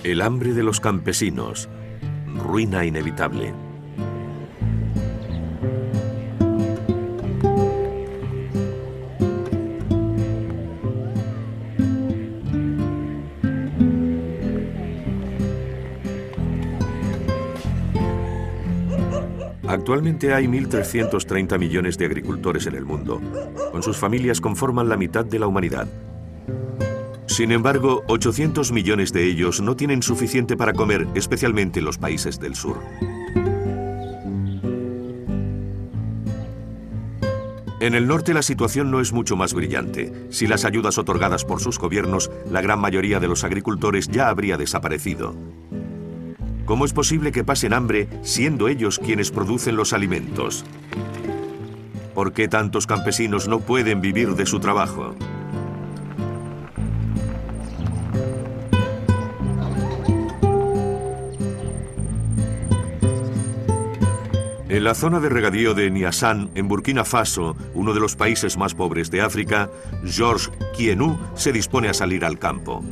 El hambre de los campesinos, ruina inevitable. Actualmente hay 1.330 millones de agricultores en el mundo. Con sus familias conforman la mitad de la humanidad. Sin embargo, 800 millones de ellos no tienen suficiente para comer, especialmente en los países del sur. En el norte la situación no es mucho más brillante. Sin las ayudas otorgadas por sus gobiernos, la gran mayoría de los agricultores ya habría desaparecido. ¿Cómo es posible que pasen hambre siendo ellos quienes producen los alimentos? ¿Por qué tantos campesinos no pueden vivir de su trabajo? En la zona de regadío de Niassan, en Burkina Faso, uno de los países más pobres de África, Georges Kienou se dispone a salir al campo.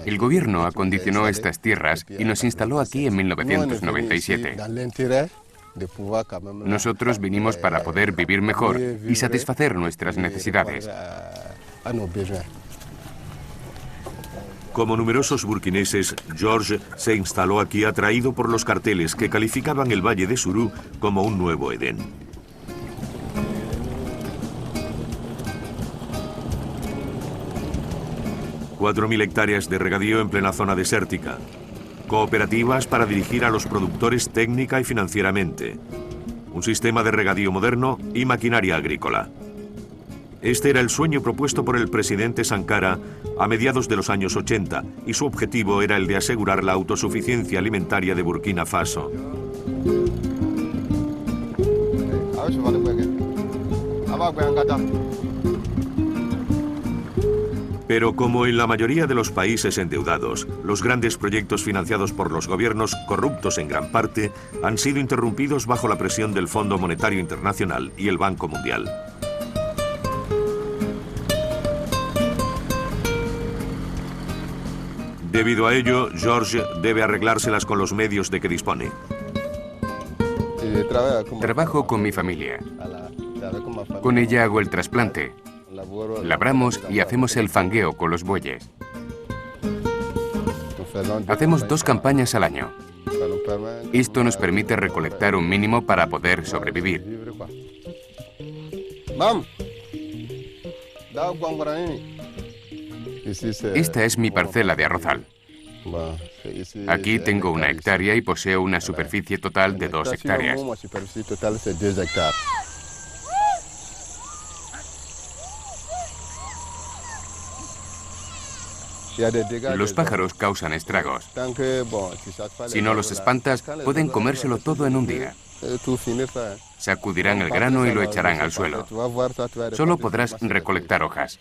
El gobierno acondicionó estas tierras y nos instaló aquí en 1997. Nosotros vinimos para poder vivir mejor y satisfacer nuestras necesidades. Como numerosos burkineses, Georges se instaló aquí atraído por los carteles que calificaban el Valle de Suru como un nuevo Edén. ...4.000 hectáreas de regadío en plena zona desértica. Cooperativas para dirigir a los productores técnica y financieramente. Un sistema de regadío moderno y maquinaria agrícola. Este era el sueño propuesto por el presidente Sankara a mediados de los años 80 y su objetivo era el de asegurar la autosuficiencia alimentaria de Burkina Faso. Pero como en la mayoría de los países endeudados, los grandes proyectos financiados por los gobiernos, corruptos en gran parte, han sido interrumpidos bajo la presión del Fondo Monetario Internacional y el Banco Mundial. Debido a ello, Georges debe arreglárselas con los medios de que dispone. Trabajo con mi familia. Con ella hago el trasplante. Labramos y hacemos el fangueo con los bueyes. Hacemos 2 campañas al año. Esto nos permite recolectar un mínimo para poder sobrevivir. Esta es mi parcela de arrozal. Aquí tengo 1 hectárea y poseo una superficie total de 2 hectáreas. Los pájaros causan estragos. Si no los espantas, pueden comérselo todo en un día. Sacudirán el grano y lo echarán al suelo. Solo podrás recolectar hojas.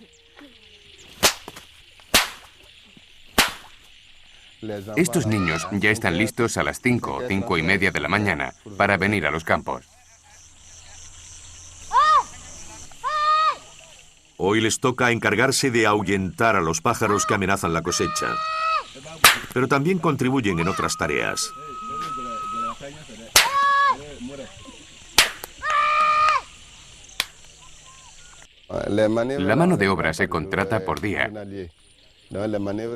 Estos niños ya están listos a las 5 o 5 y media de la mañana para venir a los campos. Hoy les toca encargarse de ahuyentar a los pájaros que amenazan la cosecha. Pero también contribuyen en otras tareas. La mano de obra se contrata por día.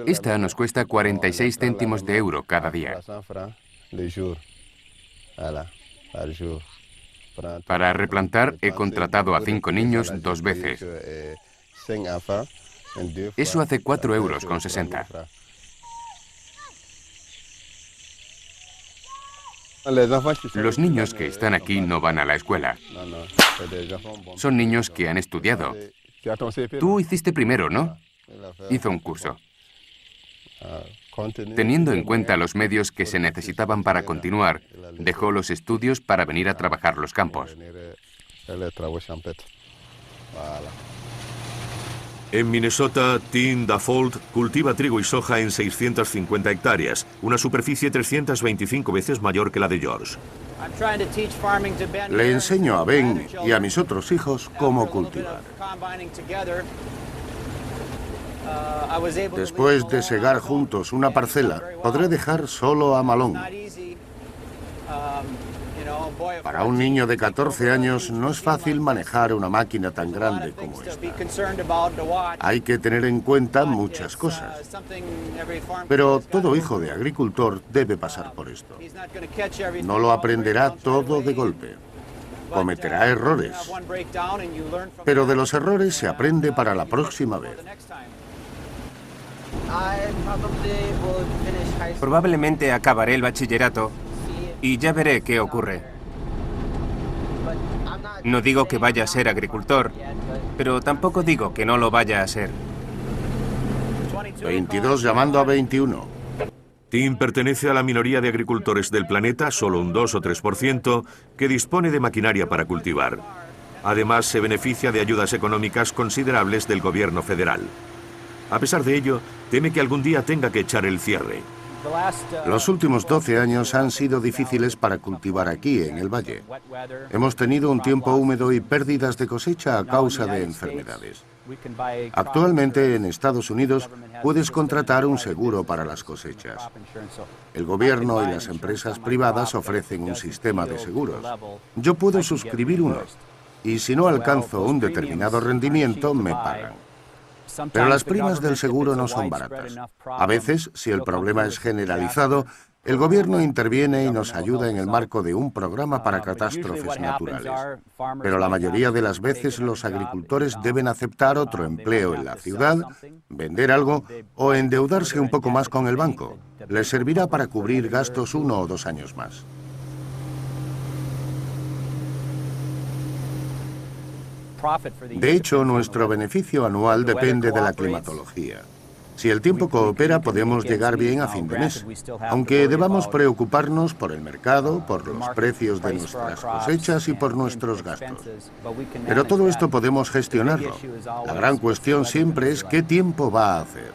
Esta nos cuesta 46 céntimos de euro cada día. Para replantar he contratado a 5 niños 2 veces. Eso hace 4,60 €. Los niños que están aquí no van a la escuela. Son niños que han estudiado. Tú hiciste primero, ¿no? Hizo un curso. Teniendo en cuenta los medios que se necesitaban para continuar, dejó los estudios para venir a trabajar los campos. En Minnesota, Tim Dafold cultiva trigo y soja en 650 hectáreas, una superficie 325 veces mayor que la de George. Le enseño a Ben y a mis otros hijos cómo cultivar. Después de segar juntos una parcela, podré dejar solo a Malone. Para un niño de 14 años no es fácil manejar una máquina tan grande como esta. Hay que tener en cuenta muchas cosas. Pero todo hijo de agricultor debe pasar por esto. No lo aprenderá todo de golpe. Cometerá errores. Pero de los errores se aprende para la próxima vez. Probablemente acabaré el bachillerato y ya veré qué ocurre. No digo que vaya a ser agricultor, pero tampoco digo que no lo vaya a ser. 22 llamando a 21. Tim pertenece a la minoría de agricultores del planeta, solo un 2 o 3%, que dispone de maquinaria para cultivar. Además, se beneficia de ayudas económicas considerables del gobierno federal. A pesar de ello, teme que algún día tenga que echar el cierre. Los últimos 12 años han sido difíciles para cultivar aquí, en el valle. Hemos tenido un tiempo húmedo y pérdidas de cosecha a causa de enfermedades. Actualmente, en Estados Unidos, puedes contratar un seguro para las cosechas. El gobierno y las empresas privadas ofrecen un sistema de seguros. Yo puedo suscribir uno, y si no alcanzo un determinado rendimiento, me pagan. Pero las primas del seguro no son baratas. A veces, si el problema es generalizado, el gobierno interviene y nos ayuda en el marco de un programa para catástrofes naturales. Pero la mayoría de las veces los agricultores deben aceptar otro empleo en la ciudad, vender algo o endeudarse un poco más con el banco. Les servirá para cubrir gastos 1 o 2 años más. De hecho, nuestro beneficio anual depende de la climatología. Si el tiempo coopera, podemos llegar bien a fin de mes, aunque debamos preocuparnos por el mercado, por los precios de nuestras cosechas y por nuestros gastos. Pero todo esto podemos gestionarlo. La gran cuestión siempre es qué tiempo va a hacer.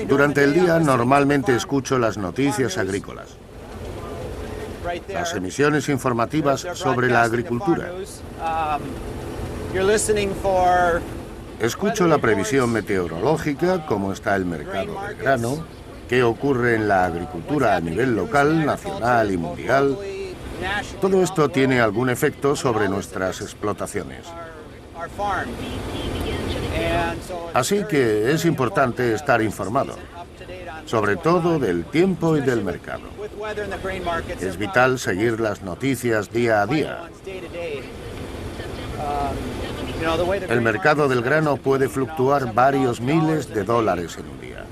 Durante el día, normalmente escucho las noticias agrícolas. Las emisiones informativas sobre la agricultura. Escucho la previsión meteorológica, cómo está el mercado del grano, qué ocurre en la agricultura a nivel local, nacional y mundial. Todo esto tiene algún efecto sobre nuestras explotaciones. Así que es importante estar informado, sobre todo del tiempo y del mercado. Es vital seguir las noticias día a día. El mercado del grano puede fluctuar varios miles de dólares en un día.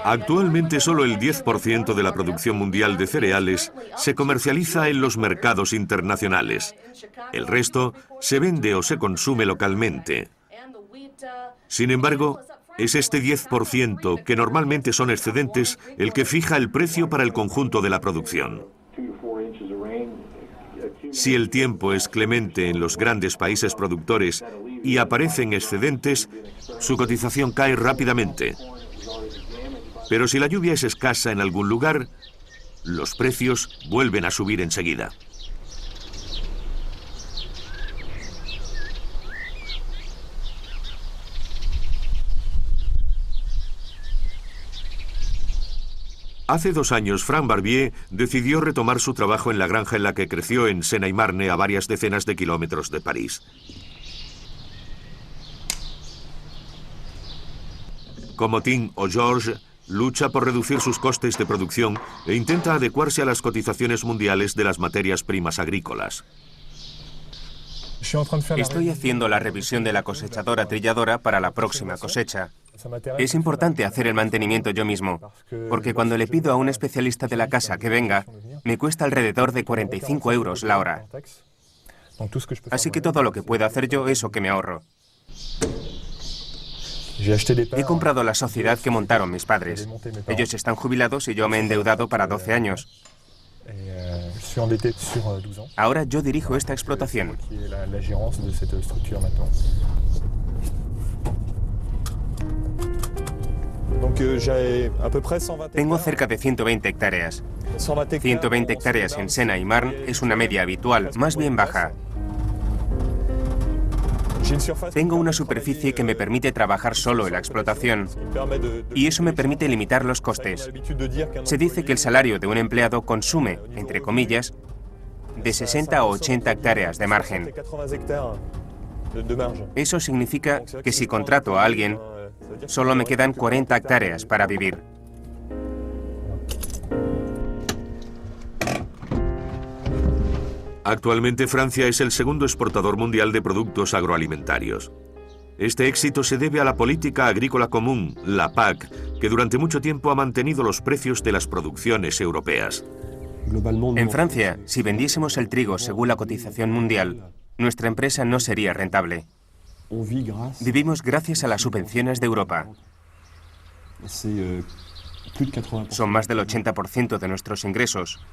Actualmente solo el 10% de la producción mundial de cereales se comercializa en los mercados internacionales. El resto se vende o se consume localmente. Sin embargo, es este 10%, que normalmente son excedentes, el que fija el precio para el conjunto de la producción. Si el tiempo es clemente en los grandes países productores y aparecen excedentes, su cotización cae rápidamente. Pero si la lluvia es escasa en algún lugar, los precios vuelven a subir enseguida. Hace 2 años, Frank Barbier decidió retomar su trabajo en la granja en la que creció en Sena-et-Marne, a varias decenas de kilómetros de París. Como Tim o George, lucha por reducir sus costes de producción e intenta adecuarse a las cotizaciones mundiales de las materias primas agrícolas. Estoy haciendo la revisión de la cosechadora trilladora para la próxima cosecha. Es importante hacer el mantenimiento yo mismo, porque cuando le pido a un especialista de la casa que venga, me cuesta alrededor de 45 euros la hora. Así que todo lo que puedo hacer yo es lo que me ahorro. He comprado la sociedad que montaron mis padres. Ellos están jubilados y yo me he endeudado para 12 años. Ahora yo dirijo esta explotación. Tengo cerca de 120 hectáreas. 120 hectáreas en Sena y Marne es una media habitual, más bien baja. Tengo una superficie que me permite trabajar solo en la explotación y eso me permite limitar los costes. Se dice que el salario de un empleado consume, entre comillas, de 60 a 80 hectáreas de margen. Eso significa que si contrato a alguien, solo me quedan 40 hectáreas para vivir. Actualmente Francia es el segundo exportador mundial de productos agroalimentarios. Este éxito se debe a la política agrícola común, la PAC, que durante mucho tiempo ha mantenido los precios de las producciones europeas. En Francia, si vendiésemos el trigo según la cotización mundial, nuestra empresa no sería rentable. Vivimos gracias a las subvenciones de Europa. Son más del 80% de nuestros ingresos.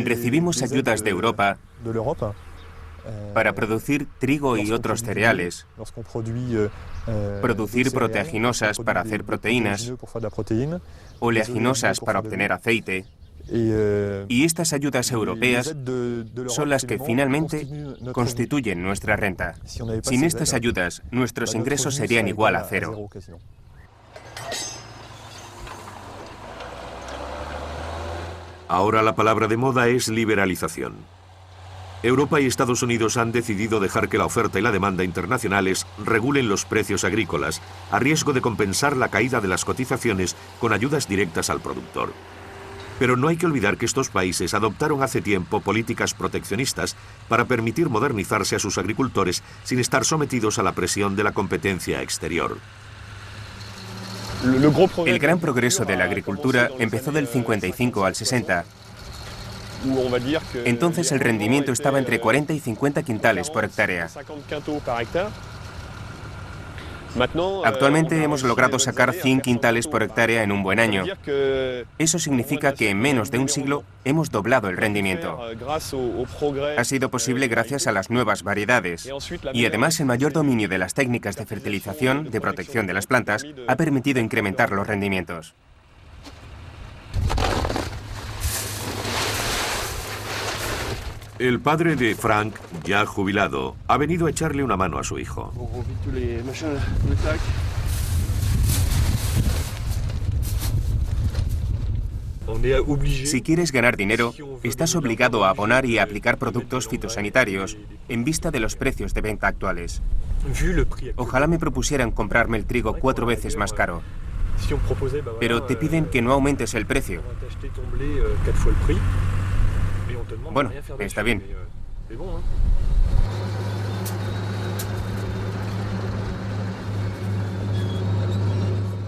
Recibimos ayudas de Europa para producir trigo y otros cereales, producir proteaginosas para hacer proteínas, oleaginosas para obtener aceite. Y estas ayudas europeas son las que finalmente constituyen nuestra renta. Sin estas ayudas, nuestros ingresos serían igual a cero. Ahora la palabra de moda es liberalización. Europa y Estados Unidos han decidido dejar que la oferta y la demanda internacionales regulen los precios agrícolas, a riesgo de compensar la caída de las cotizaciones con ayudas directas al productor. Pero no hay que olvidar que estos países adoptaron hace tiempo políticas proteccionistas para permitir modernizarse a sus agricultores sin estar sometidos a la presión de la competencia exterior. El gran progreso de la agricultura empezó del 55 al 60. Entonces el rendimiento estaba entre 40 y 50 quintales por hectárea. Actualmente hemos logrado sacar 100 quintales por hectárea en un buen año. Eso significa que en menos de un siglo hemos doblado el rendimiento. Ha sido posible gracias a las nuevas variedades. Y además el mayor dominio de las técnicas de fertilización, de protección de las plantas, ha permitido incrementar los rendimientos. El padre de Frank, ya jubilado, ha venido a echarle una mano a su hijo. Si quieres ganar dinero, estás obligado a abonar y a aplicar productos fitosanitarios en vista de los precios de venta actuales. Ojalá me propusieran comprarme el trigo 4 veces más caro. Pero te piden que no aumentes el precio. Bueno, está bien.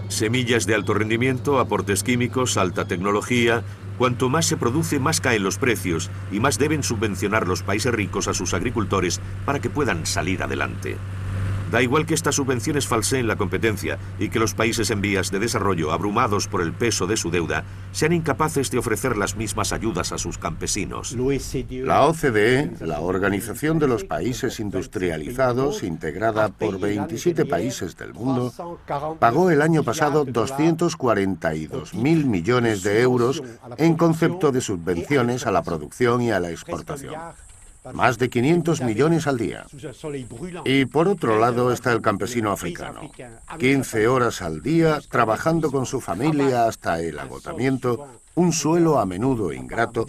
Semillas de alto rendimiento, aportes químicos, alta tecnología. Cuanto más se produce, más caen los precios y más deben subvencionar los países ricos a sus agricultores para que puedan salir adelante. Da igual que estas subvenciones falseen la competencia y que los países en vías de desarrollo, abrumados por el peso de su deuda, sean incapaces de ofrecer las mismas ayudas a sus campesinos. La OCDE, la Organización de los Países Industrializados, integrada por 27 países del mundo, pagó el año pasado 242.000 millones de euros en concepto de subvenciones a la producción y a la exportación. Más de 500 millones al día. Y por otro lado está el campesino africano. 15 horas al día, trabajando con su familia hasta el agotamiento, un suelo a menudo ingrato,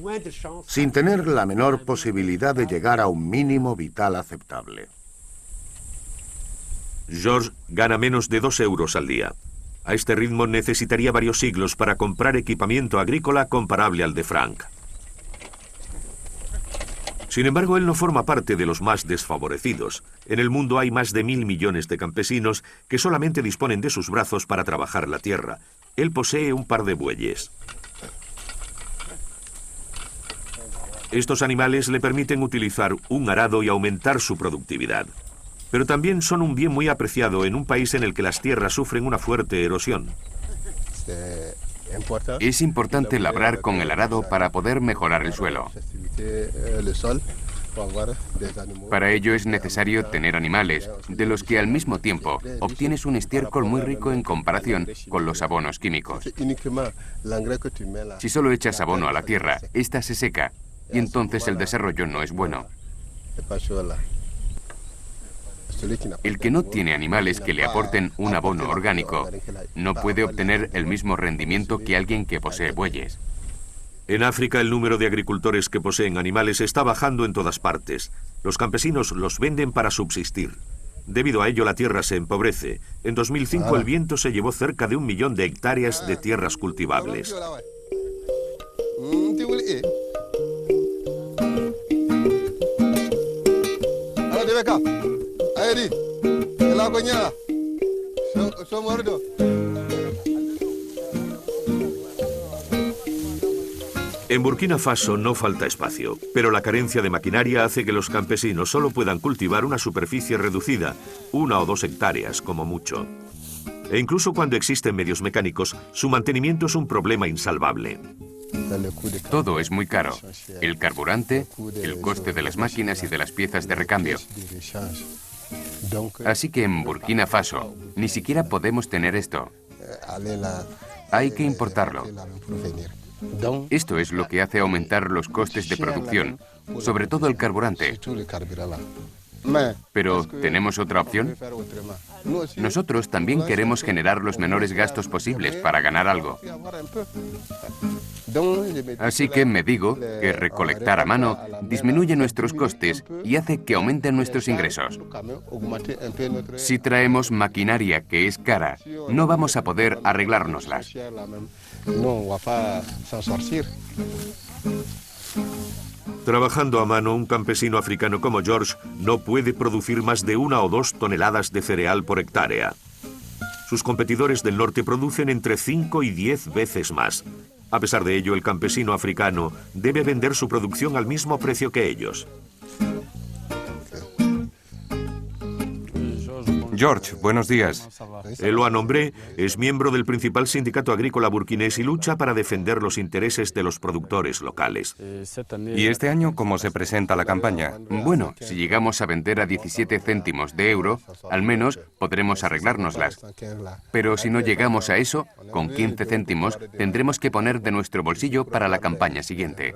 sin tener la menor posibilidad de llegar a un mínimo vital aceptable. George gana menos de 2 euros al día. A este ritmo necesitaría varios siglos para comprar equipamiento agrícola comparable al de Frank. Sin embargo, él no forma parte de los más desfavorecidos. En el mundo hay más de 1.000 millones de campesinos que solamente disponen de sus brazos para trabajar la tierra. Él posee un par de bueyes. Estos animales le permiten utilizar un arado y aumentar su productividad. Pero también son un bien muy apreciado en un país en el que las tierras sufren una fuerte erosión. Es importante labrar con el arado para poder mejorar el suelo. Para ello es necesario tener animales, de los que al mismo tiempo obtienes un estiércol muy rico en comparación con los abonos químicos. Si solo echas abono a la tierra, ésta se seca y entonces el desarrollo no es bueno. El que no tiene animales que le aporten un abono orgánico no puede obtener el mismo rendimiento que alguien que posee bueyes. En África el número de agricultores que poseen animales está bajando en todas partes. Los campesinos los venden para subsistir. Debido a ello la tierra se empobrece. En 2005 el viento se llevó cerca de 1 millón de hectáreas de tierras cultivables. En Burkina Faso no falta espacio, pero la carencia de maquinaria hace que los campesinos solo puedan cultivar una superficie reducida, 1 o 2 hectáreas como mucho. E incluso cuando existen medios mecánicos, su mantenimiento es un problema insalvable. Todo es muy caro. El carburante, el coste de las máquinas y de las piezas de recambio. Así que en Burkina Faso ni siquiera podemos tener esto. Hay que importarlo. Esto es lo que hace aumentar los costes de producción, sobre todo el carburante. Pero, ¿tenemos otra opción? Nosotros también queremos generar los menores gastos posibles para ganar algo. Así que me digo que recolectar a mano disminuye nuestros costes y hace que aumenten nuestros ingresos. Si traemos maquinaria que es cara, no vamos a poder arreglárnoslas. Trabajando a mano, un campesino africano como George no puede producir más de 1 o 2 toneladas de cereal por hectárea. Sus competidores del norte producen entre 5 y 10 veces más. A pesar de ello, el campesino africano debe vender su producción al mismo precio que ellos. George, buenos días. Eloa Nombré es miembro del principal sindicato agrícola burkinés y lucha para defender los intereses de los productores locales. ¿Y este año cómo se presenta la campaña? Bueno, si llegamos a vender a 17 céntimos de euro, al menos podremos arreglárnoslas. Pero si no llegamos a eso, con 15 céntimos tendremos que poner de nuestro bolsillo para la campaña siguiente.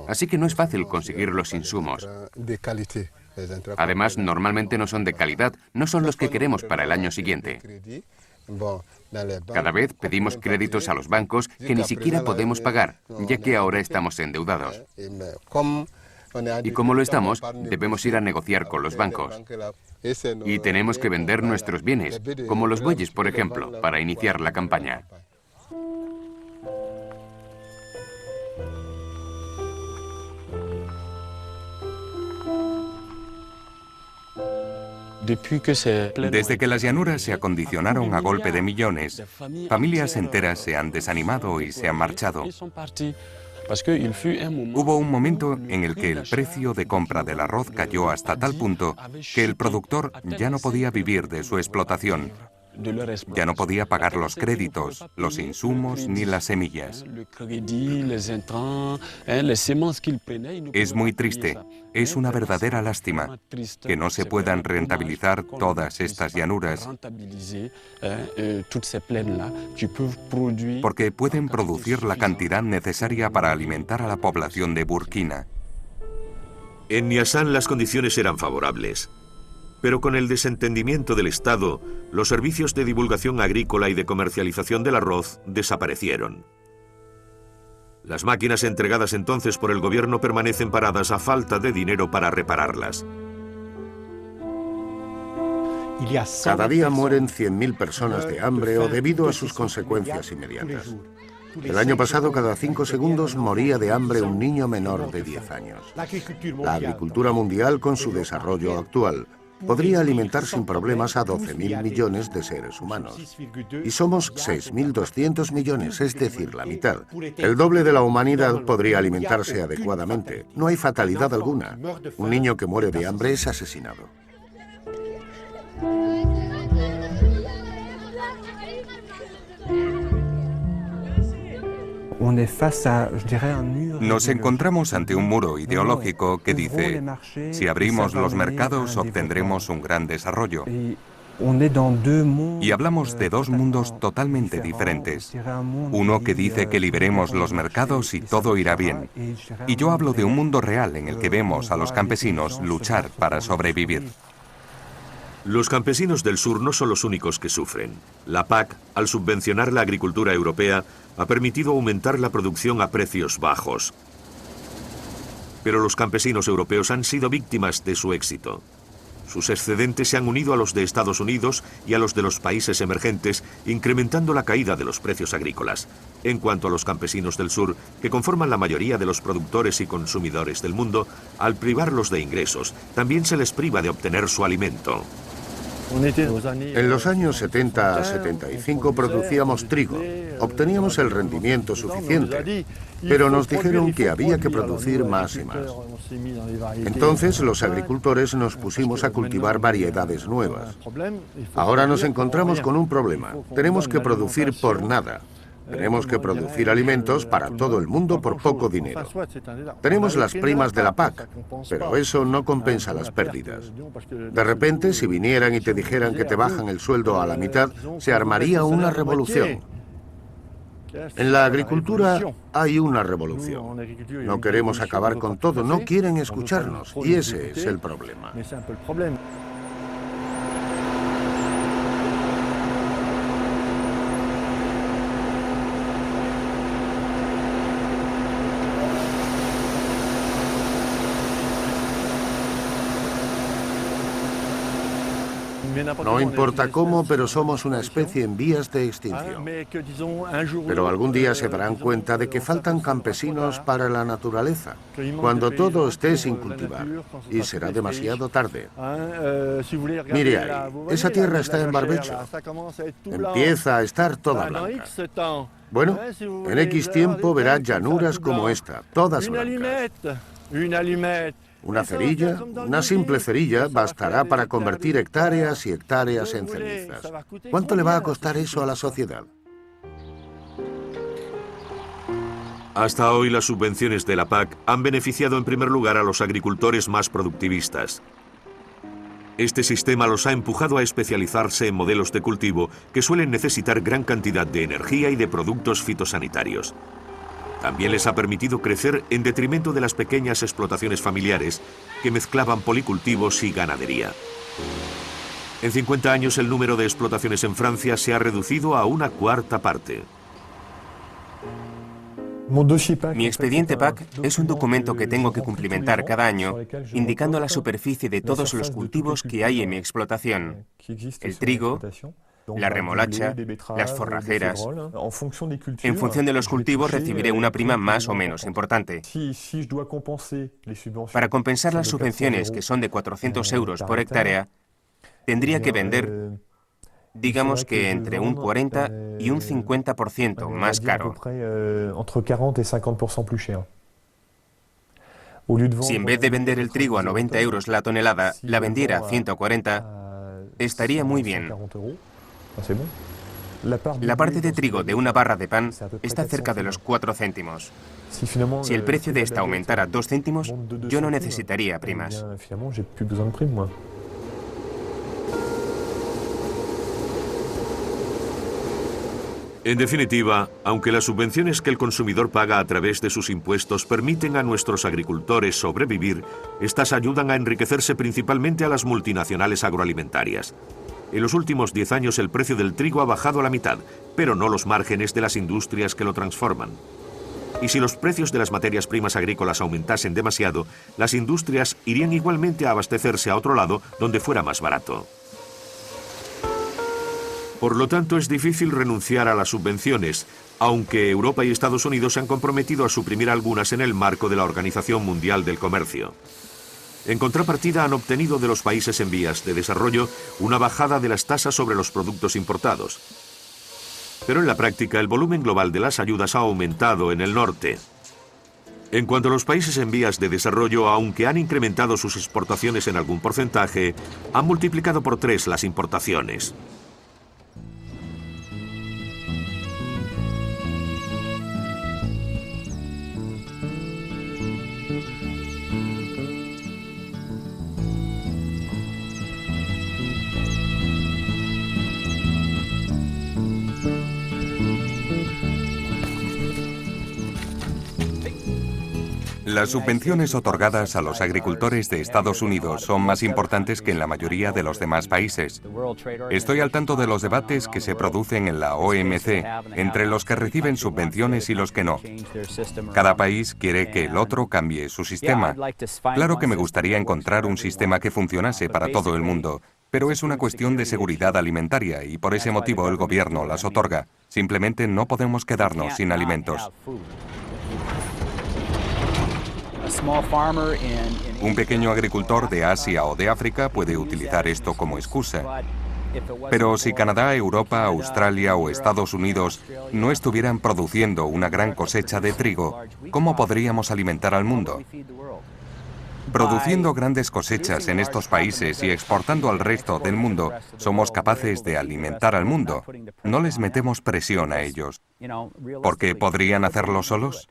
Así que no es fácil conseguir los insumos. Además, normalmente no son de calidad, no son los que queremos para el año siguiente. Cada vez pedimos créditos a los bancos que ni siquiera podemos pagar, ya que ahora estamos endeudados. Y como lo estamos, debemos ir a negociar con los bancos. Y tenemos que vender nuestros bienes, como los bueyes, por ejemplo, para iniciar la campaña. Desde que las llanuras se acondicionaron a golpe de millones, familias enteras se han desanimado y se han marchado. Hubo un momento en el que el precio de compra del arroz cayó hasta tal punto que el productor ya no podía vivir de su explotación. Ya no podía pagar los créditos, los insumos ni las semillas. Es muy triste, es una verdadera lástima que no se puedan rentabilizar todas estas llanuras, porque pueden producir la cantidad necesaria para alimentar a la población de Burkina. En Niassan las condiciones eran favorables. Pero con el desentendimiento del Estado, los servicios de divulgación agrícola y de comercialización del arroz desaparecieron. Las máquinas entregadas entonces por el gobierno permanecen paradas a falta de dinero para repararlas. Cada día mueren 100.000 personas de hambre o debido a sus consecuencias inmediatas. El año pasado, cada 5 segundos moría de hambre un niño menor de 10 años. La agricultura mundial, con su desarrollo actual, podría alimentar sin problemas a 12.000 millones de seres humanos. Y somos 6.200 millones, es decir, la mitad. El doble de la humanidad podría alimentarse adecuadamente. No hay fatalidad alguna. Un niño que muere de hambre es asesinado. Nos encontramos ante un muro ideológico que dice, si abrimos los mercados obtendremos un gran desarrollo. Y hablamos de dos mundos totalmente diferentes. Uno que dice que liberemos los mercados y todo irá bien. Y yo hablo de un mundo real en el que vemos a los campesinos luchar para sobrevivir. Los campesinos del sur no son los únicos que sufren. La PAC, al subvencionar la agricultura europea, ha permitido aumentar la producción a precios bajos. Pero los campesinos europeos han sido víctimas de su éxito. Sus excedentes se han unido a los de Estados Unidos y a los de los países emergentes, incrementando la caída de los precios agrícolas. En cuanto a los campesinos del sur, que conforman la mayoría de los productores y consumidores del mundo, al privarlos de ingresos, también se les priva de obtener su alimento. En los años 70 a 75 producíamos trigo, obteníamos el rendimiento suficiente, pero nos dijeron que había que producir más y más. Entonces los agricultores nos pusimos a cultivar variedades nuevas. Ahora nos encontramos con un problema. Tenemos que producir por nada. Tenemos que producir alimentos para todo el mundo por poco dinero. Tenemos las primas de la PAC, pero eso no compensa las pérdidas. De repente, si vinieran y te dijeran que te bajan el sueldo a la mitad, se armaría una revolución. En la agricultura hay una revolución. No queremos acabar con todo, no quieren escucharnos, y ese es el problema. No importa cómo, pero somos una especie en vías de extinción. Pero algún día se darán cuenta de que faltan campesinos para la naturaleza, cuando todo esté sin cultivar, y será demasiado tarde. Mire ahí, esa tierra está en barbecho. Empieza a estar toda blanca. Bueno, en X tiempo verá llanuras como esta, todas blancas. Una cerilla, una simple cerilla, bastará para convertir hectáreas y hectáreas en cenizas. ¿Cuánto le va a costar eso a la sociedad? Hasta hoy las subvenciones de la PAC han beneficiado en primer lugar a los agricultores más productivistas. Este sistema los ha empujado a especializarse en modelos de cultivo que suelen necesitar gran cantidad de energía y de productos fitosanitarios. También les ha permitido crecer en detrimento de las pequeñas explotaciones familiares que mezclaban policultivos y ganadería. En 50 años el número de explotaciones en Francia se ha reducido a una cuarta parte. Mi expediente PAC es un documento que tengo que cumplimentar cada año, indicando la superficie de todos los cultivos que hay en mi explotación. El trigo, la remolacha, las forrajeras. En función de los cultivos recibiré una prima más o menos importante. Para compensar las subvenciones, que son de 400 euros por hectárea, tendría que vender, digamos que entre un 40 y un 50% más caro. Si en vez de vender el trigo a 90 euros la tonelada, la vendiera a 140, estaría muy bien. La parte de trigo de una barra de pan está cerca de los 4 céntimos. Si el precio de esta aumentara 2 céntimos, yo no necesitaría primas. En definitiva, aunque las subvenciones que el consumidor paga a través de sus impuestos permiten a nuestros agricultores sobrevivir, estas ayudan a enriquecerse principalmente a las multinacionales agroalimentarias. En los últimos 10 años el precio del trigo ha bajado a la mitad, pero no los márgenes de las industrias que lo transforman. Y si los precios de las materias primas agrícolas aumentasen demasiado, las industrias irían igualmente a abastecerse a otro lado donde fuera más barato. Por lo tanto, es difícil renunciar a las subvenciones, aunque Europa y Estados Unidos se han comprometido a suprimir algunas en el marco de la Organización Mundial del Comercio. En contrapartida, han obtenido de los países en vías de desarrollo una bajada de las tasas sobre los productos importados. Pero en la práctica, el volumen global de las ayudas ha aumentado en el norte. En cuanto a los países en vías de desarrollo, aunque han incrementado sus exportaciones en algún porcentaje, han multiplicado por 3 las importaciones. Las subvenciones otorgadas a los agricultores de Estados Unidos son más importantes que en la mayoría de los demás países. Estoy al tanto de los debates que se producen en la OMC entre los que reciben subvenciones y los que no. Cada país quiere que el otro cambie su sistema. Claro que me gustaría encontrar un sistema que funcionase para todo el mundo, pero es una cuestión de seguridad alimentaria y por ese motivo el gobierno las otorga. Simplemente no podemos quedarnos sin alimentos. Un pequeño agricultor de Asia o de África puede utilizar esto como excusa. Pero si Canadá, Europa, Australia o Estados Unidos no estuvieran produciendo una gran cosecha de trigo, ¿cómo podríamos alimentar al mundo? Produciendo grandes cosechas en estos países y exportando al resto del mundo, somos capaces de alimentar al mundo. No les metemos presión a ellos. ¿Por qué podrían hacerlo solos?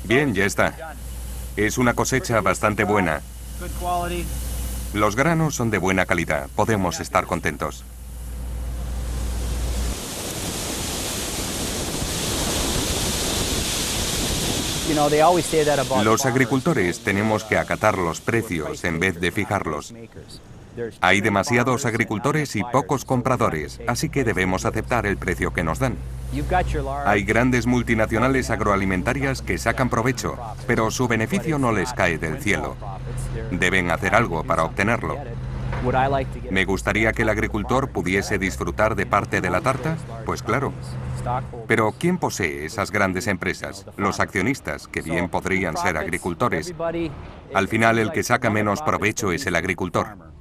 Bien, ya está. Es una cosecha bastante buena. Los granos son de buena calidad. Podemos estar contentos. Los agricultores tenemos que acatar los precios en vez de fijarlos. Hay demasiados agricultores y pocos compradores, así que debemos aceptar el precio que nos dan. Hay grandes multinacionales agroalimentarias que sacan provecho, pero su beneficio no les cae del cielo. Deben hacer algo para obtenerlo. ¿Me gustaría que el agricultor pudiese disfrutar de parte de la tarta? Pues claro. Pero ¿quién posee esas grandes empresas? Los accionistas, que bien podrían ser agricultores. Al final, el que saca menos provecho es el agricultor.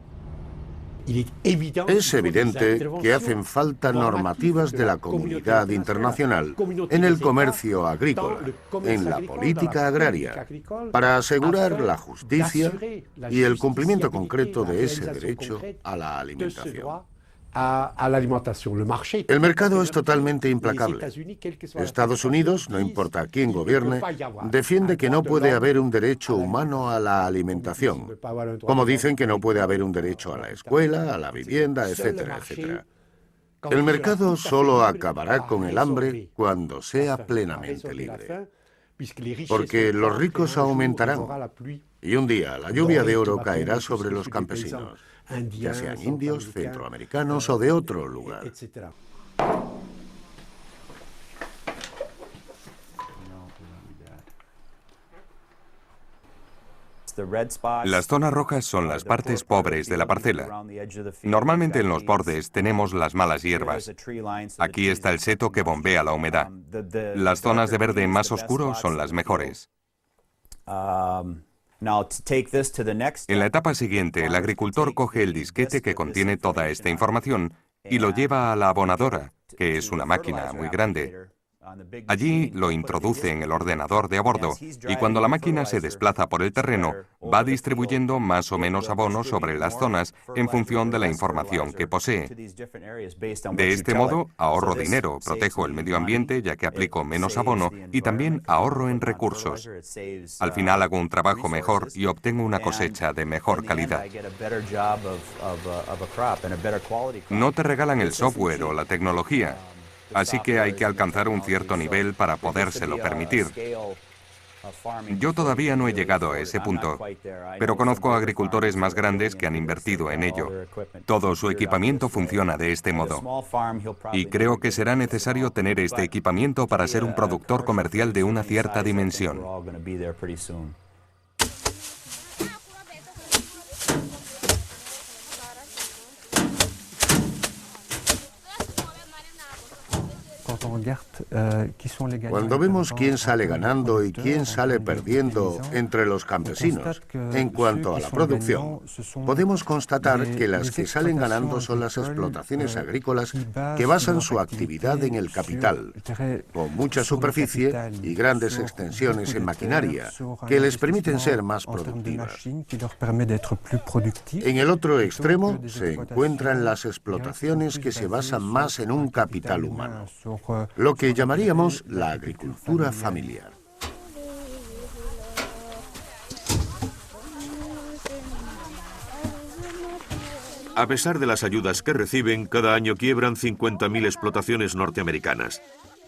Es evidente que hacen falta normativas de la comunidad internacional en el comercio agrícola, en la política agraria, para asegurar la justicia y el cumplimiento concreto de ese derecho a la alimentación. El mercado es totalmente implacable. Estados Unidos, no importa quién gobierne, defiende que no puede haber un derecho humano a la alimentación, como dicen que no puede haber un derecho a la escuela, a la vivienda, etcétera, etcétera. El mercado solo acabará con el hambre cuando sea plenamente libre, porque los ricos aumentarán y un día la lluvia de oro caerá sobre los campesinos, ya sean indios, centroamericanos o de otro lugar. Las zonas rojas son las partes pobres de la parcela. Normalmente en los bordes tenemos las malas hierbas. Aquí está el seto que bombea la humedad. Las zonas de verde más oscuro son las mejores. En la etapa siguiente, el agricultor coge el disquete que contiene toda esta información y lo lleva a la abonadora, que es una máquina muy grande. Allí lo introduce en el ordenador de a bordo y cuando la máquina se desplaza por el terreno, va distribuyendo más o menos abono sobre las zonas en función de la información que posee. De este modo, ahorro dinero, protejo el medio ambiente ya que aplico menos abono y también ahorro en recursos. Al final hago un trabajo mejor y obtengo una cosecha de mejor calidad. No te regalan el software o la tecnología. Así que hay que alcanzar un cierto nivel para podérselo permitir. Yo todavía no he llegado a ese punto, pero conozco agricultores más grandes que han invertido en ello. Todo su equipamiento funciona de este modo. Y creo que será necesario tener este equipamiento para ser un productor comercial de una cierta dimensión. Cuando vemos quién sale ganando y quién sale perdiendo entre los campesinos en cuanto a la producción, podemos constatar que las que salen ganando son las explotaciones agrícolas que basan su actividad en el capital, con mucha superficie y grandes extensiones en maquinaria, que les permiten ser más productivas. En el otro extremo se encuentran las explotaciones que se basan más en un capital humano, lo que llamaríamos la agricultura familiar. A pesar de las ayudas que reciben, cada año quiebran 50.000 explotaciones norteamericanas.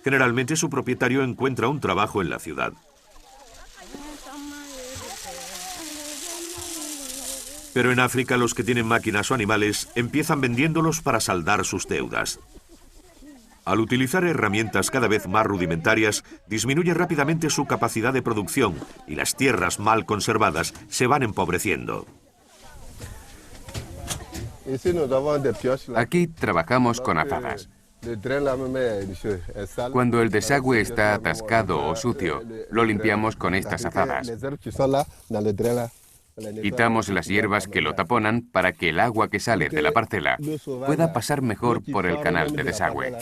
Generalmente su propietario encuentra un trabajo en la ciudad. Pero en África los que tienen máquinas o animales empiezan vendiéndolos para saldar sus deudas. Al utilizar herramientas cada vez más rudimentarias, disminuye rápidamente su capacidad de producción y las tierras mal conservadas se van empobreciendo. Aquí trabajamos con azadas. Cuando el desagüe está atascado o sucio, lo limpiamos con estas azadas. Quitamos las hierbas que lo taponan para que el agua que sale de la parcela pueda pasar mejor por el canal de desagüe.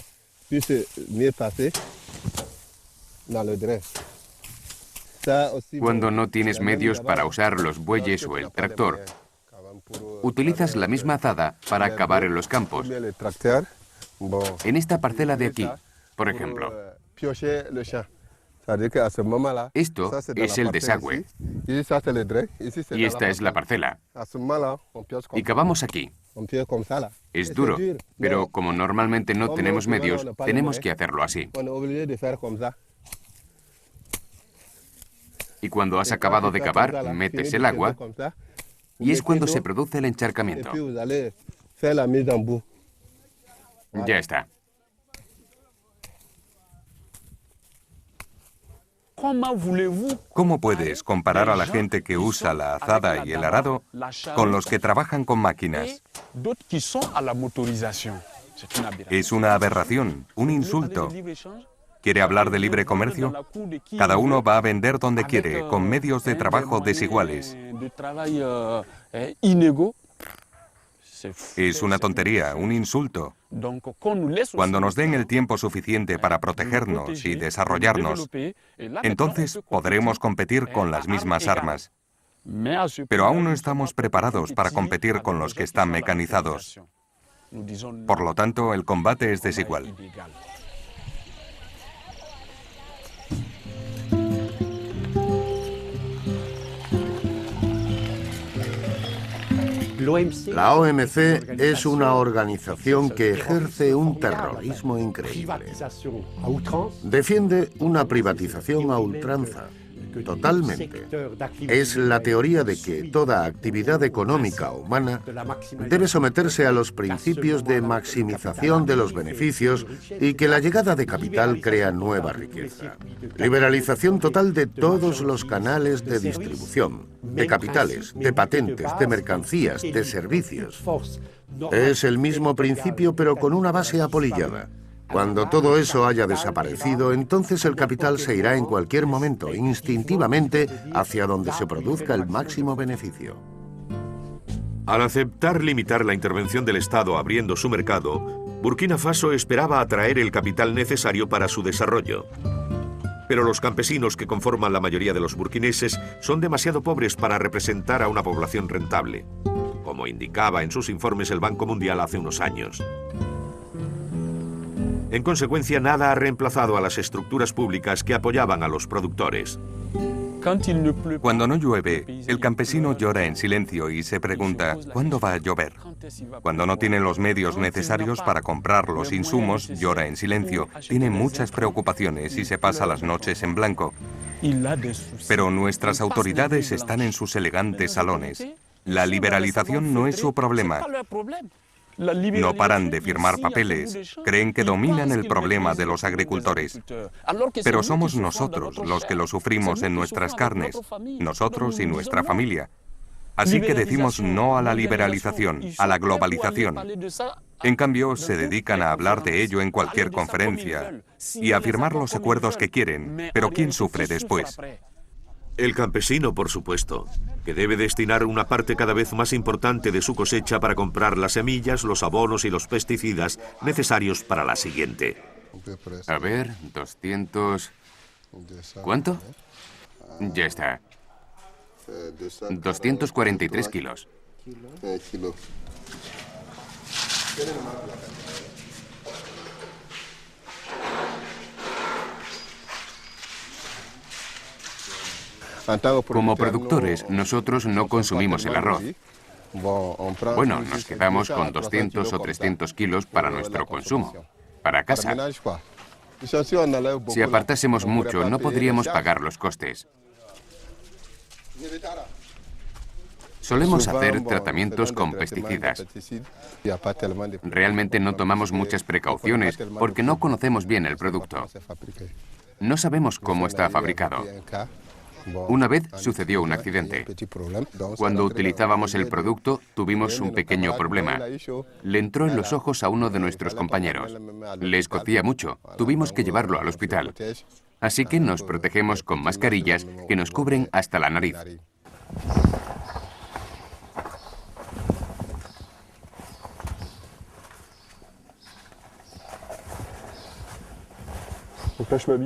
Cuando no tienes medios para usar los bueyes o el tractor, utilizas la misma azada para cavar en los campos. En esta parcela de aquí, por ejemplo, esto es el desagüe y esta es la parcela. Y cavamos aquí. Es duro, pero como normalmente no tenemos medios, tenemos que hacerlo así. Y cuando has acabado de cavar, metes el agua y es cuando se produce el encharcamiento. Ya está. ¿Cómo puedes comparar a la gente que usa la azada y el arado con los que trabajan con máquinas? Es una aberración, un insulto. ¿Quiere hablar de libre comercio? Cada uno va a vender donde quiere, con medios de trabajo desiguales. Es una tontería, un insulto. Cuando nos den el tiempo suficiente para protegernos y desarrollarnos, entonces podremos competir con las mismas armas. Pero aún no estamos preparados para competir con los que están mecanizados. Por lo tanto, el combate es desigual. La OMC es una organización que ejerce un terrorismo increíble. Defiende una privatización a ultranza. Totalmente. Es la teoría de que toda actividad económica humana debe someterse a los principios de maximización de los beneficios y que la llegada de capital crea nueva riqueza. Liberalización total de todos los canales de distribución, de capitales, de patentes, de mercancías, de servicios. Es el mismo principio pero con una base apolillada. Cuando todo eso haya desaparecido, entonces el capital se irá en cualquier momento, instintivamente, hacia donde se produzca el máximo beneficio. Al aceptar limitar la intervención del Estado abriendo su mercado, Burkina Faso esperaba atraer el capital necesario para su desarrollo. Pero los campesinos que conforman la mayoría de los burkineses son demasiado pobres para representar a una población rentable, como indicaba en sus informes el Banco Mundial hace unos años. En consecuencia, nada ha reemplazado a las estructuras públicas que apoyaban a los productores. Cuando no llueve, el campesino llora en silencio y se pregunta, ¿cuándo va a llover? Cuando no tiene los medios necesarios para comprar los insumos, llora en silencio, tiene muchas preocupaciones y se pasa las noches en blanco. Pero nuestras autoridades están en sus elegantes salones. La liberalización no es su problema. No paran de firmar papeles. Creen que dominan el problema de los agricultores. Pero somos nosotros los que lo sufrimos en nuestras carnes, nosotros y nuestra familia. Así que decimos no a la liberalización, a la globalización. En cambio, se dedican a hablar de ello en cualquier conferencia y a firmar los acuerdos que quieren. Pero ¿quién sufre después? El campesino, por supuesto, que debe destinar una parte cada vez más importante de su cosecha para comprar las semillas, los abonos y los pesticidas necesarios para la siguiente. A ver, 200... ¿Cuánto? Ya está. 243 kilos. Como productores, nosotros no consumimos el arroz. Bueno, nos quedamos con 200 o 300 kilos para nuestro consumo, para casa. Si apartásemos mucho, no podríamos pagar los costes. Solemos hacer tratamientos con pesticidas. Realmente no tomamos muchas precauciones porque no conocemos bien el producto. No sabemos cómo está fabricado. Una vez sucedió un accidente. Cuando utilizábamos el producto, tuvimos un pequeño problema. Le entró en los ojos a uno de nuestros compañeros. Le escocía mucho. Tuvimos que llevarlo al hospital. Así que nos protegemos con mascarillas que nos cubren hasta la nariz.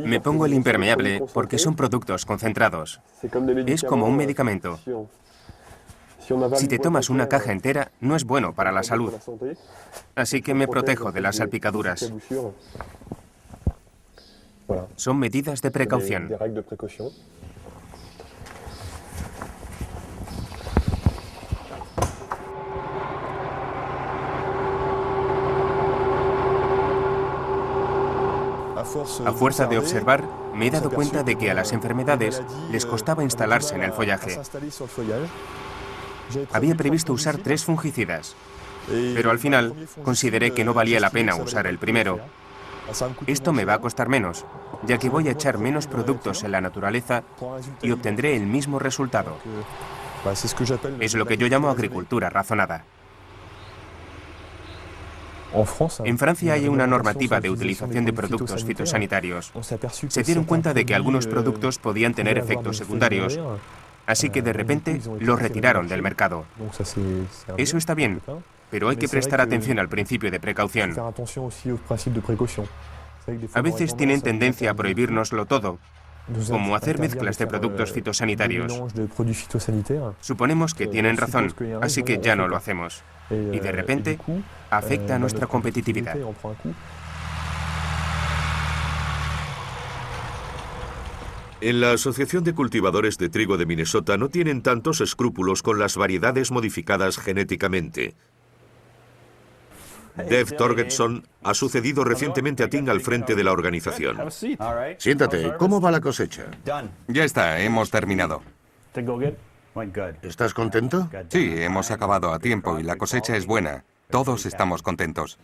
Me pongo el impermeable porque son productos concentrados. Es como un medicamento. Si te tomas una caja entera, no es bueno para la salud. Así que me protejo de las salpicaduras. Son medidas de precaución. A fuerza de observar, me he dado cuenta de que a las enfermedades les costaba instalarse en el follaje. Había previsto usar 3 fungicidas, pero al final consideré que no valía la pena usar el primero. Esto me va a costar menos, ya que voy a echar menos productos en la naturaleza y obtendré el mismo resultado. Es lo que yo llamo agricultura razonada. En Francia hay una normativa de utilización de productos fitosanitarios. Se dieron cuenta de que algunos productos podían tener efectos secundarios, así que de repente los retiraron del mercado. Eso está bien, pero hay que prestar atención al principio de precaución. A veces tienen tendencia a prohibírnoslo todo, como hacer mezclas de productos fitosanitarios. Suponemos que tienen razón, así que ya no lo hacemos. Y de repente, afecta a nuestra competitividad. En la Asociación de Cultivadores de Trigo de Minnesota no tienen tantos escrúpulos con las variedades modificadas genéticamente. Dev Torgerson ha sucedido recientemente a Tim al frente de la organización. Siéntate, ¿cómo va la cosecha? Ya está, hemos terminado. ¿Estás contento? Sí, hemos acabado a tiempo y la cosecha es buena. Todos estamos contentos.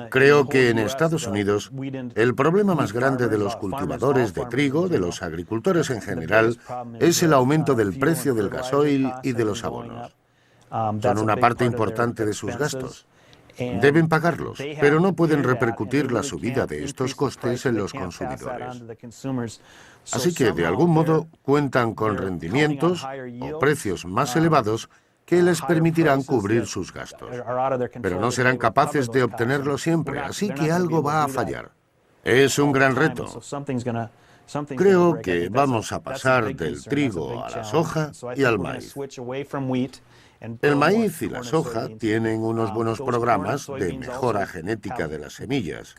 Creo que en Estados Unidos el problema más grande de los cultivadores de trigo, de los agricultores en general, es el aumento del precio del gasoil y de los abonos. Son una parte importante de sus gastos. Deben pagarlos, pero no pueden repercutir la subida de estos costes en los consumidores. Así que, de algún modo, cuentan con rendimientos o precios más elevados que les permitirán cubrir sus gastos. Pero no serán capaces de obtenerlo siempre, así que algo va a fallar. Es un gran reto. Creo que vamos a pasar del trigo a la soja y al maíz. El maíz y la soja tienen unos buenos programas de mejora genética de las semillas,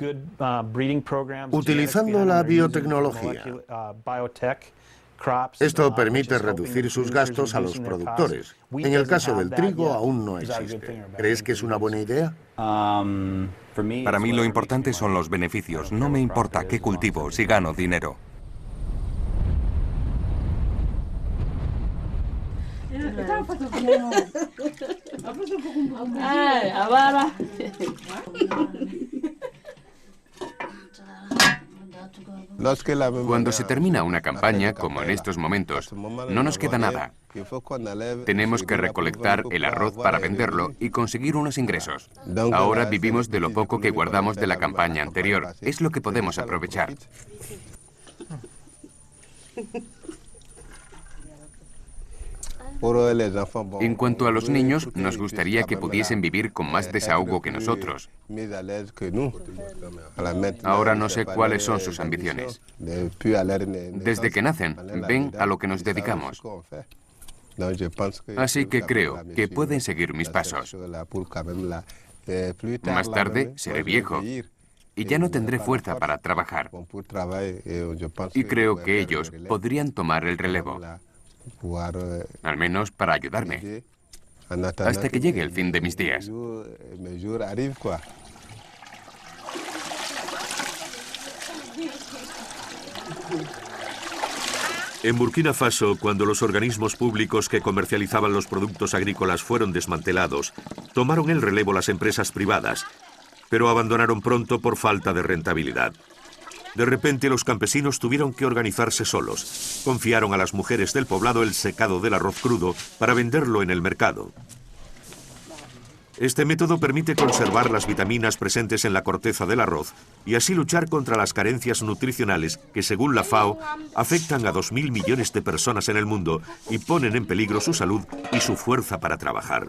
utilizando la biotecnología. Esto permite reducir sus gastos a los productores. En el caso del trigo aún no existe. ¿Crees que es una buena idea? Para mí lo importante son los beneficios. No me importa qué cultivo si gano dinero. Cuando se termina una campaña, como en estos momentos, no nos queda nada. Tenemos que recolectar el arroz para venderlo y conseguir unos ingresos. Ahora vivimos de lo poco que guardamos de la campaña anterior. Es lo que podemos aprovechar. En cuanto a los niños, nos gustaría que pudiesen vivir con más desahogo que nosotros. Ahora no sé cuáles son sus ambiciones. Desde que nacen, ven a lo que nos dedicamos. Así que creo que pueden seguir mis pasos. Más tarde seré viejo y ya no tendré fuerza para trabajar. Y creo que ellos podrían tomar el relevo. Al menos para ayudarme, hasta que llegue el fin de mis días. En Burkina Faso, cuando los organismos públicos que comercializaban los productos agrícolas fueron desmantelados, tomaron el relevo las empresas privadas, pero abandonaron pronto por falta de rentabilidad. De repente los campesinos tuvieron que organizarse solos. Confiaron a las mujeres del poblado el secado del arroz crudo para venderlo en el mercado. Este método permite conservar las vitaminas presentes en la corteza del arroz y así luchar contra las carencias nutricionales que, según la FAO, afectan a 2.000 millones de personas en el mundo y ponen en peligro su salud y su fuerza para trabajar.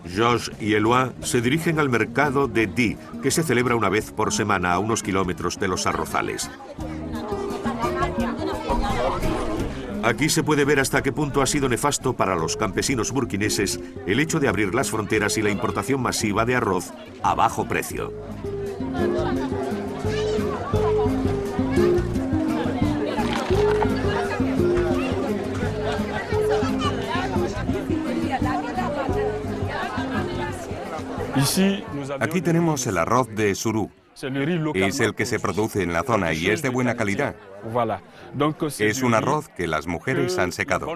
Georges y Éloi se dirigen al mercado de Die, que se celebra una vez por semana a unos kilómetros de los arrozales. Aquí se puede ver hasta qué punto ha sido nefasto para los campesinos burkineses el hecho de abrir las fronteras y la importación masiva de arroz a bajo precio. Aquí tenemos el arroz de Suru. Es el que se produce en la zona y es de buena calidad. Es un arroz que las mujeres han secado.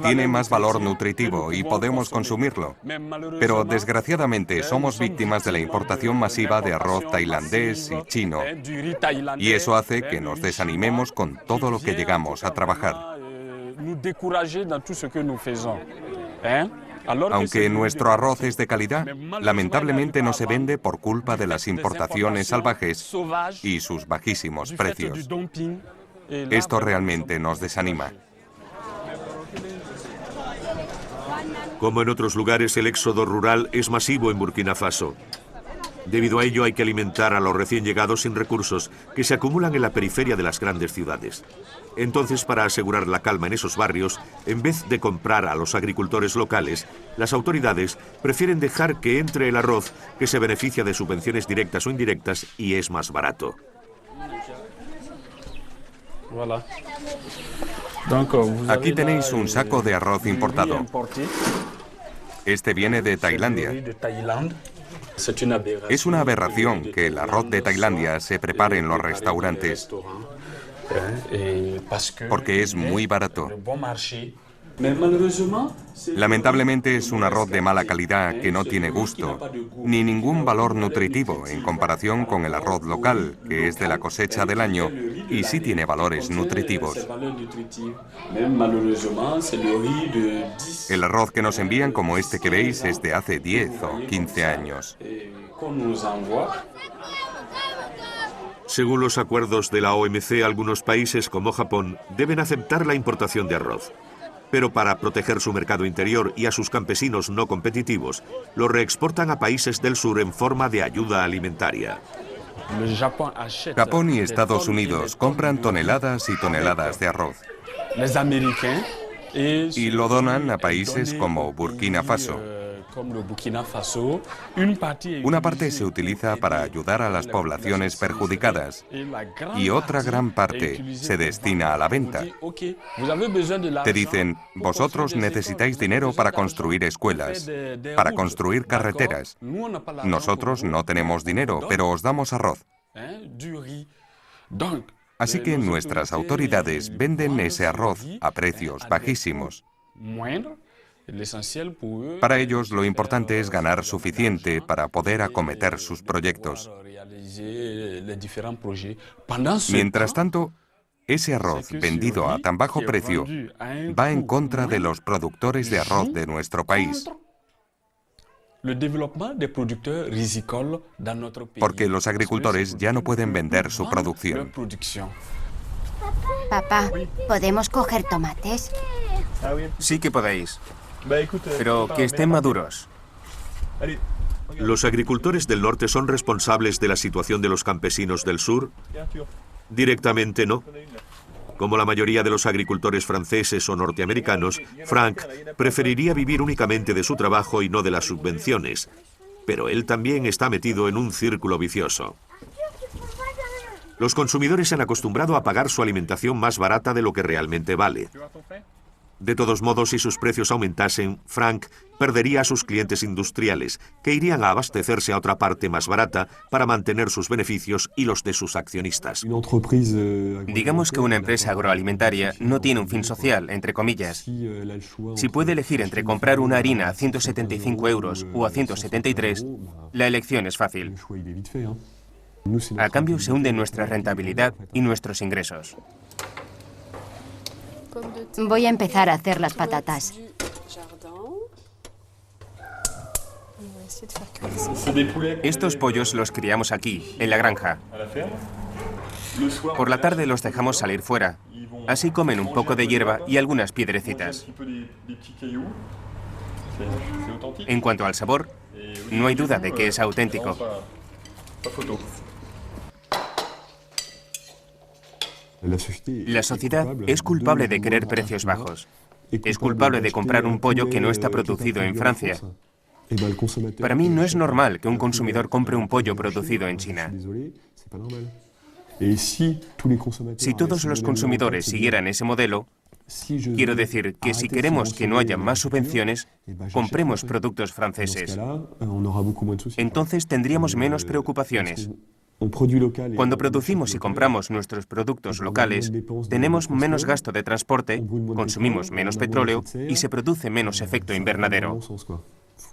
Tiene más valor nutritivo y podemos consumirlo. Pero desgraciadamente somos víctimas de la importación masiva de arroz tailandés y chino. Y eso hace que nos desanimemos con todo lo que llegamos a trabajar. Aunque nuestro arroz es de calidad, lamentablemente no se vende por culpa de las importaciones salvajes y sus bajísimos precios. Esto realmente nos desanima. Como en otros lugares, el éxodo rural es masivo en Burkina Faso. Debido a ello hay que alimentar a los recién llegados sin recursos que se acumulan en la periferia de las grandes ciudades. Entonces, para asegurar la calma en esos barrios, en vez de comprar a los agricultores locales, las autoridades prefieren dejar que entre el arroz, que se beneficia de subvenciones directas o indirectas y es más barato. Aquí tenéis un saco de arroz importado. Este viene de Tailandia. Es una aberración que el arroz de Tailandia se prepare en los restaurantes, porque es muy barato. Lamentablemente es un arroz de mala calidad que no tiene gusto, ni ningún valor nutritivo en comparación con el arroz local, que es de la cosecha del año y sí tiene valores nutritivos. El arroz que nos envían, como este que veis, es de hace 10 o 15 años. Según los acuerdos de la OMC, algunos países como Japón deben aceptar la importación de arroz. Pero para proteger su mercado interior y a sus campesinos no competitivos, lo reexportan a países del sur en forma de ayuda alimentaria. Japón y Estados Unidos compran toneladas y toneladas de arroz y lo donan a países como Burkina Faso. Una parte se utiliza para ayudar a las poblaciones perjudicadas y otra gran parte se destina a la venta. Te dicen, vosotros necesitáis dinero para construir escuelas, para construir carreteras. Nosotros no tenemos dinero, pero os damos arroz. Así que nuestras autoridades venden ese arroz a precios bajísimos. Para ellos lo importante es ganar suficiente para poder acometer sus proyectos. Mientras tanto, ese arroz vendido a tan bajo precio va en contra de los productores de arroz de nuestro país. Porque los agricultores ya no pueden vender su producción. Papá, ¿podemos coger tomates? Sí que podéis, pero que estén maduros. ¿Los agricultores del norte son responsables de la situación de los campesinos del sur? Directamente no. Como la mayoría de los agricultores franceses o norteamericanos, Frank preferiría vivir únicamente de su trabajo y no de las subvenciones. Pero él también está metido en un círculo vicioso. Los consumidores se han acostumbrado a pagar su alimentación más barata de lo que realmente vale. De todos modos, si sus precios aumentasen, Frank perdería a sus clientes industriales, que irían a abastecerse a otra parte más barata para mantener sus beneficios y los de sus accionistas. Digamos que una empresa agroalimentaria no tiene un fin social, entre comillas. Si puede elegir entre comprar una harina a 175 euros o a 173, la elección es fácil. A cambio se hunde nuestra rentabilidad y nuestros ingresos. Voy a empezar a hacer las patatas. Estos pollos los criamos aquí, en la granja. Por la tarde los dejamos salir fuera. Así comen un poco de hierba y algunas piedrecitas. En cuanto al sabor, no hay duda de que es auténtico. La sociedad es culpable de querer precios bajos. Es culpable de comprar un pollo que no está producido en Francia. Para mí no es normal que un consumidor compre un pollo producido en China. Si todos los consumidores siguieran ese modelo, quiero decir que si queremos que no haya más subvenciones, compremos productos franceses. Entonces tendríamos menos preocupaciones. Cuando producimos y compramos nuestros productos locales, tenemos menos gasto de transporte, consumimos menos petróleo y se produce menos efecto invernadero.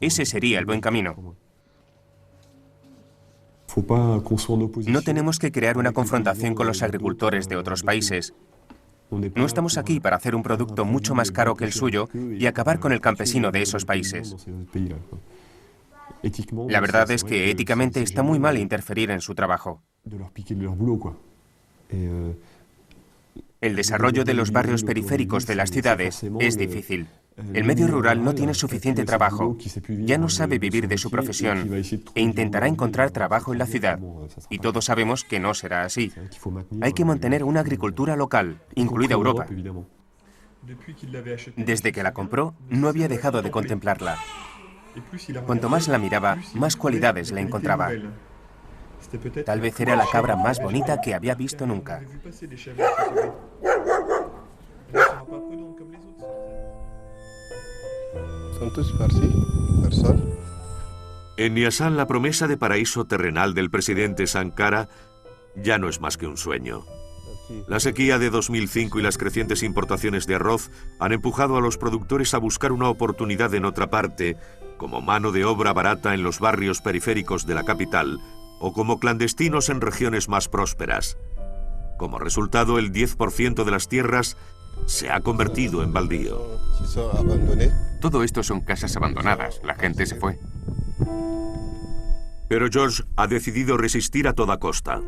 Ese sería el buen camino. No tenemos que crear una confrontación con los agricultores de otros países. No estamos aquí para hacer un producto mucho más caro que el suyo y acabar con el campesino de esos países. La verdad es que éticamente está muy mal interferir en su trabajo. El desarrollo de los barrios periféricos de las ciudades es difícil. El medio rural no tiene suficiente trabajo, ya no sabe vivir de su profesión e intentará encontrar trabajo en la ciudad. Y todos sabemos que no será así. Hay que mantener una agricultura local, incluida Europa. Desde que la compró, no había dejado de contemplarla. Cuanto más la miraba, más cualidades le encontraba. Tal vez era la cabra más bonita que había visto nunca. En Nyasaland, la promesa de paraíso terrenal del presidente Sankara ya no es más que un sueño. La sequía de 2005 y las crecientes importaciones de arroz han empujado a los productores a buscar una oportunidad en otra parte, como mano de obra barata en los barrios periféricos de la capital o como clandestinos en regiones más prósperas. Como resultado, el 10% de las tierras se ha convertido en baldío. Todo esto son casas abandonadas. La gente se fue. Pero George ha decidido resistir a toda costa.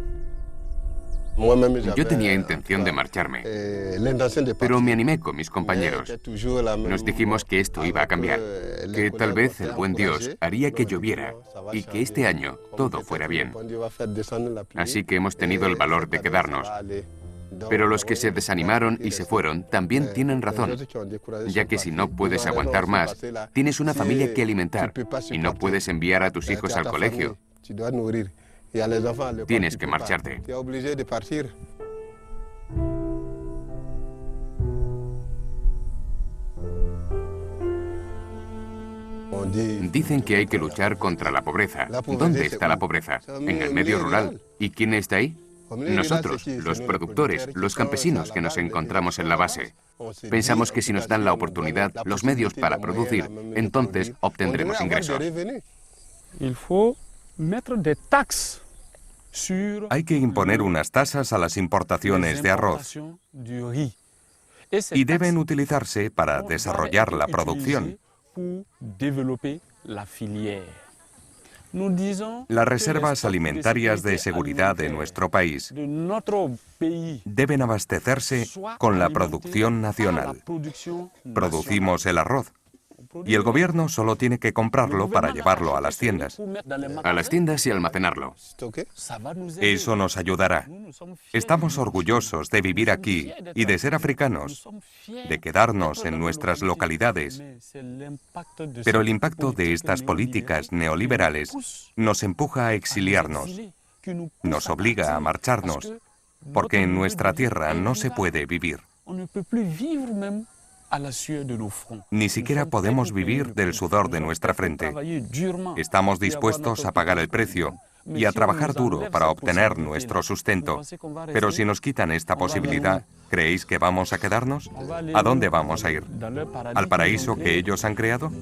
Yo tenía intención de marcharme, pero me animé con mis compañeros. Nos dijimos que esto iba a cambiar, que tal vez el buen Dios haría que lloviera y que este año todo fuera bien. Así que hemos tenido el valor de quedarnos. Pero los que se desanimaron y se fueron también tienen razón, ya que si no puedes aguantar más, tienes una familia que alimentar y no puedes enviar a tus hijos al colegio. Tienes que marcharte. Dicen que hay que luchar contra la pobreza. ¿Dónde está la pobreza? En el medio rural. ¿Y quién está ahí? Nosotros, los productores, los campesinos que nos encontramos en la base. Pensamos que si nos dan la oportunidad, los medios para producir, entonces obtendremos ingresos. Hay que imponer unas tasas a las importaciones de arroz y deben utilizarse para desarrollar la producción. Las reservas alimentarias de seguridad de nuestro país deben abastecerse con la producción nacional. Producimos el arroz y el gobierno solo tiene que comprarlo para llevarlo a las tiendas. A las tiendas y almacenarlo. Eso nos ayudará. Estamos orgullosos de vivir aquí y de ser africanos, de quedarnos en nuestras localidades. Pero el impacto de estas políticas neoliberales nos empuja a exiliarnos, nos obliga a marcharnos, porque en nuestra tierra no se puede vivir. Ni siquiera podemos vivir del sudor de nuestra frente. Estamos dispuestos a pagar el precio y a trabajar duro para obtener nuestro sustento. Pero si nos quitan esta posibilidad, ¿creéis que vamos a quedarnos? ¿A dónde vamos a ir? ¿Al paraíso que ellos han creado?